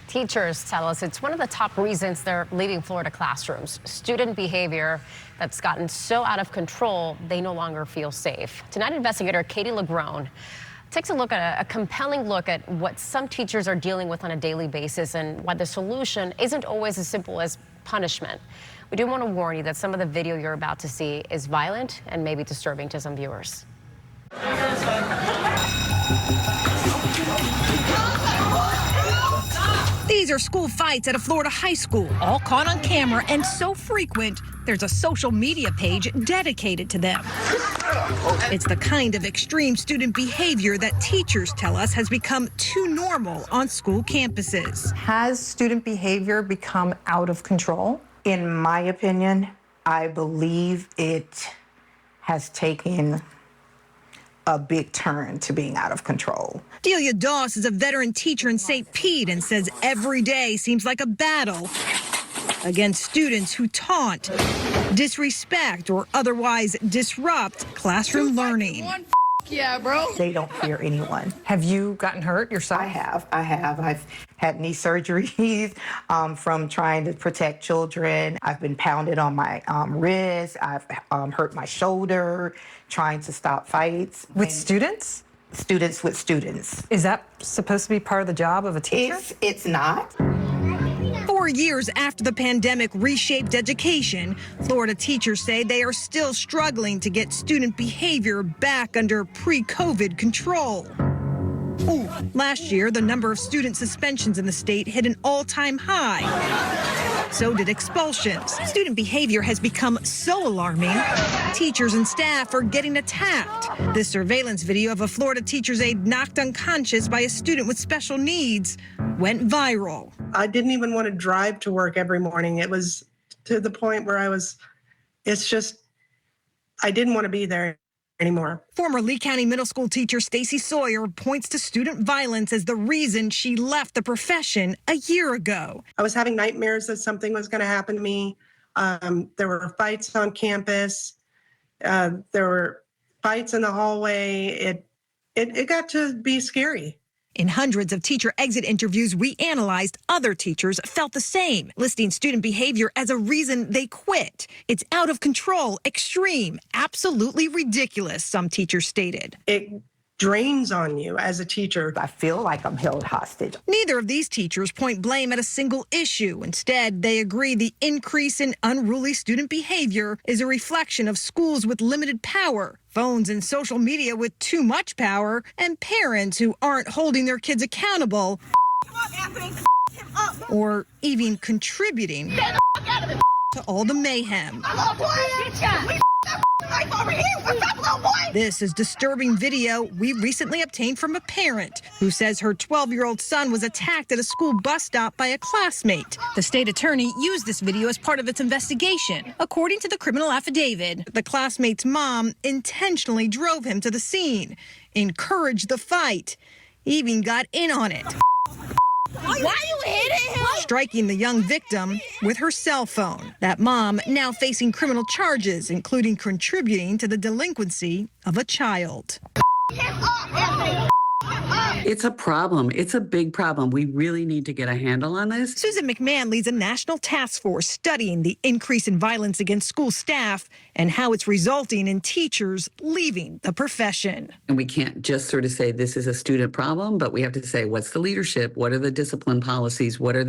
Teachers tell us it's one of the top reasons they're leaving Florida classrooms. Student behavior that's gotten so out of control, they no longer feel safe. Tonight, investigator Katie LaGrone takes a compelling look at what some teachers are dealing with on a daily basis and why the solution isn't always as simple as punishment. We do want to warn you that some of the video you're about to see is violent and maybe disturbing to some viewers. These are school fights at a Florida high school, all caught on camera and so frequent, there's a social media page dedicated to them. It's the kind of extreme student behavior that teachers tell us has become too normal on school campuses. Has student behavior become out of control? In my opinion, I believe it has taken a big turn to being out of control. Delia Doss is a veteran teacher in St. Pete and says every day seems like a battle against students who taunt, disrespect, or otherwise disrupt classroom learning. Yeah, bro. They don't fear anyone. Have you gotten hurt yourself? I have. I've had knee surgeries from trying to protect children. I've been pounded on my wrist. I've hurt my shoulder trying to stop fights. With students? Students with students. Is that supposed to be part of the job of a teacher? It's not. 4 years after the pandemic reshaped education, Florida teachers say they are still struggling to get student behavior back under pre-COVID control. Last year, the number of student suspensions in the state hit an all-time high. So did expulsions. Student behavior has become so alarming, teachers and staff are getting attacked. This surveillance video of a Florida teacher's aide knocked unconscious by a student with special needs went viral. I didn't even want to drive to work every morning. It was to the point where I didn't want to be there anymore. Former Lee County Middle School teacher Stacy Sawyer points to student violence as the reason she left the profession a year ago. I was having nightmares that something was going to happen to me. There were fights on campus. There were fights in the hallway. It got to be scary. In hundreds of teacher exit interviews we analyzed, other teachers felt the same, listing student behavior as a reason they quit. It's out of control, extreme, absolutely ridiculous, some teachers stated. It drains on you as a teacher. I feel like I'm held hostage. Neither of these teachers point blame at a single issue. Instead, they agree the increase in unruly student behavior is a reflection of schools with limited power, phones and social media with too much power, and parents who aren't holding their kids accountable or even contributing to all the mayhem. This is disturbing video we recently obtained from a parent who says her 12-year-old son was attacked at a school bus stop by a classmate. The state attorney used this video as part of its investigation. According to the criminal affidavit, the classmate's mom intentionally drove him to the scene, encouraged the fight, even got in on it. Why you hitting him? Striking the young victim with her cell phone. That mom now facing criminal charges, including contributing to the delinquency of a child. It's a problem. It's a big problem. We really need to get a handle on this. Susan McMahon leads a national task force studying the increase in violence against school staff and how it's resulting in teachers leaving the profession. And we can't just sort of say this is a student problem, but we have to say what's the leadership, what are the discipline policies, what's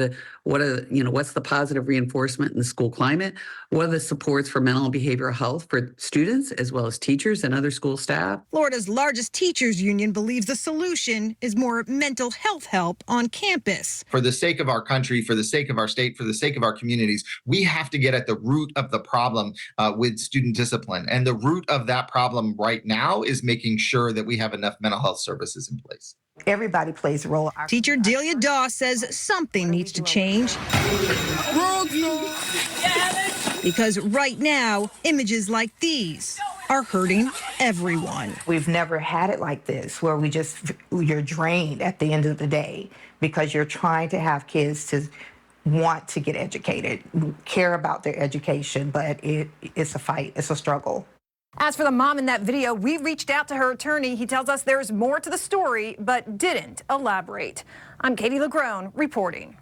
the positive reinforcement in the school climate, what are the supports for mental and behavioral health for students as well as teachers and other school staff. Florida's largest teachers union believes the solution is more mental health help on campus. For the sake of our country, for the sake of our state, for the sake of our communities, we have to get at the root of the problem with student discipline. And the root of that problem right now is making sure that we have enough mental health services in place. Everybody plays a role. Teacher Delia Doss says something needs to change. Because right now, images like these are hurting everyone. We've never had it like this, where you're drained at the end of the day because you're trying to have kids to want to get educated, care about their education, but it's a fight, it's a struggle. As for the mom in that video, we reached out to her attorney. He tells us there's more to the story, but didn't elaborate. I'm Katie LaGrone reporting.